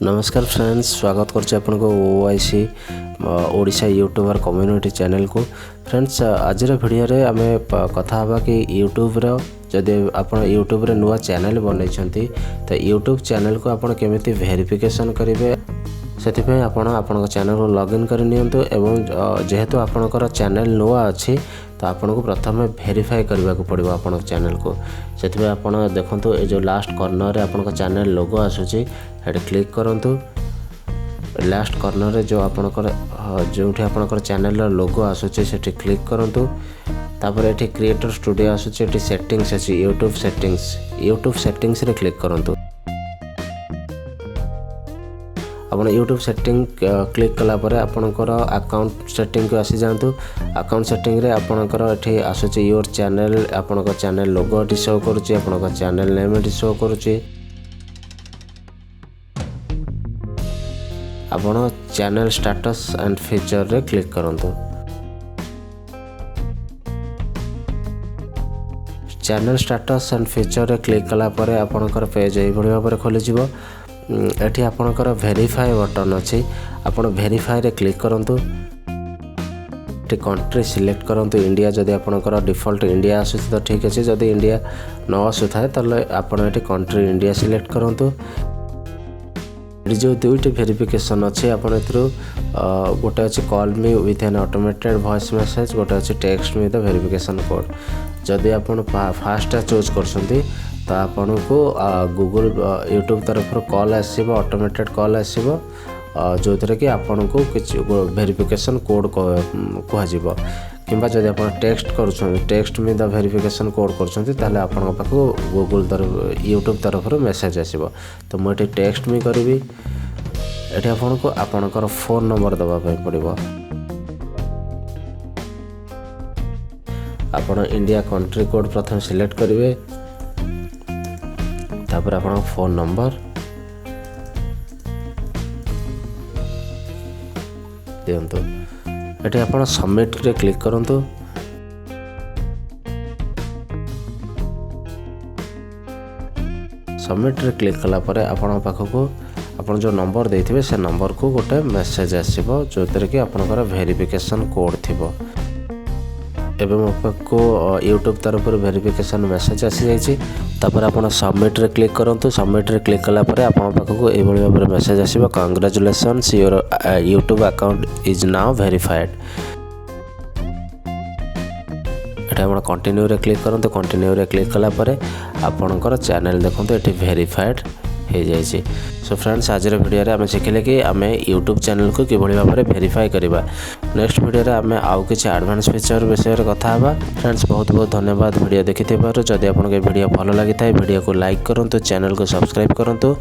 नमस्कार फ्रेंड्स, स्वागत करछे आपन को OYC Odisha YouTuber community channel को। फ्रेंड्स, आज वीडियो रे आमे कथा हबा कि यूट्यूब रो जदि आपन यूट्यूब रे नुवा चैनल बनैछंती तो यूट्यूब चैनल को आपन केमिति वेरिफिकेशन करिवे सेतिपय आपन चैनल को लॉगिन कर नियंतु एवं जेहेतु आपनकर चैनल नुआ अछि तो आपन को प्रथम वेरीफाई करबा को पड़िबो आपन चैनल को। सेतिपय आपन देखंतु ए जो लास्ट कॉर्नर रे आपन चैनल लोगो आसुची हेड क्लिक करंतु। लास्ट कॉर्नर रे जो आपनकर जोठी आपनकर चैनल रो लोगो आसुची सेठी क्लिक करंतु। तापर एठी क्रिएटर स्टूडियो आसुची एठी सेटिंग्स अछि यूट्यूब सेटिंग्स रे क्लिक करंतु। अपन यूट्यूब सेटिंग क्लिक कला परे आपनकर अकाउंट सेटिंग को आसी जानतु। अकाउंट सेटिंग रे आपनकर एठी आसुची योर चैनल, आपनकर चैनल लोगो एठी शो करूची, आपनकर चैनल नेम एठी शो करूची। आपण चैनल स्टेटस एंड फीचर रे क्लिक करंतु। चैनल स्टेटस एंड फीचर रे क्लिक कला परे आपनकर पेज एई भली भाबरे खोली जिवो। एठी आपनकर वेरीफाई बटन अछि, आपण वेरीफाई रे क्लिक करंतु। एठी कंट्री सिलेक्ट करंतु इंडिया, जदि आपनकर डिफॉल्ट इंडिया आसुछि तो ठीक अछि, जदि इंडिया न आसुथाय तले आपण एठी कंट्री इंडिया सिलेक्ट करंतु। एठी जो दुईटी वेरिफिकेशन अछि आपण एथरो गोटे अछि call me with an automated voice message, गोटे अछि text me the verification code. जदि आपण फास्ट चूज करसंती तो आपन को गूगल यूट्यूब तरफ कॉल आसीबो, ऑटोमेटेड कॉल आसीबो जो थरे कि आपन को किछ वेरिफिकेशन कोड कहवा जिवो। किंबा जदि आपन टेक्स्ट में द वेरिफिकेशन कोड करछंती ताले आपन पाखो गूगल तरफ यूट्यूब तरफ मेसेज आसीबो। तो म एठी टेक्स्ट में करबी। एठी आपन को आपनकर फोन नंबर दबा पय पड़िबो। आपन इंडिया कंट्री कोड प्रथम सिलेक्ट करिवे, तापर आपन फोन नंबर दियंतु। एठी आपन सबमिट रे क्लिक करंतु। सबमिट रे क्लिक कला परे आपन पाखको आपन जो नंबर देथिबे से नंबर को गोटे मेसेज आसीबो जो तरे कि आपनकर वेरिफिकेशन कोड थिबो। एवं आपको यूट्यूब तरफ वेरिफिकेशन मेसेज आसी जाइए। तापर आपन सबमिट रे क्लिक करंतु। सबमिट रे क्लिक कला परे आपन पाखको ए भली भाबरे मेसेज आसीबो, congratulations your YouTube account is now verified. एटा आपन कंटिन्यू रे क्लिक करंतु। कंटिन्यू रे क्लिक कला परे आपनकर चैनल देखंतु एठी वेरीफाइड हो जाइए। सो फ्रेंड्स, आज वीडियो रे आमे सिखले कि आमे यूट्यूब चैनल को किभली भाबरे वेरीफाई करबा। नेक्स्ट वीडियो रे आमे आउ किछि एडवांस फीचर विषय रे कथा हबा। फ्रेंड्स, बहुत बहुत धन्यवाद वीडियो देखिथिबारु। जदि आपन के वीडियो भलो लागि थाए वीडियो को लाइक करंतु, चैनल को सब्सक्राइब करंतु।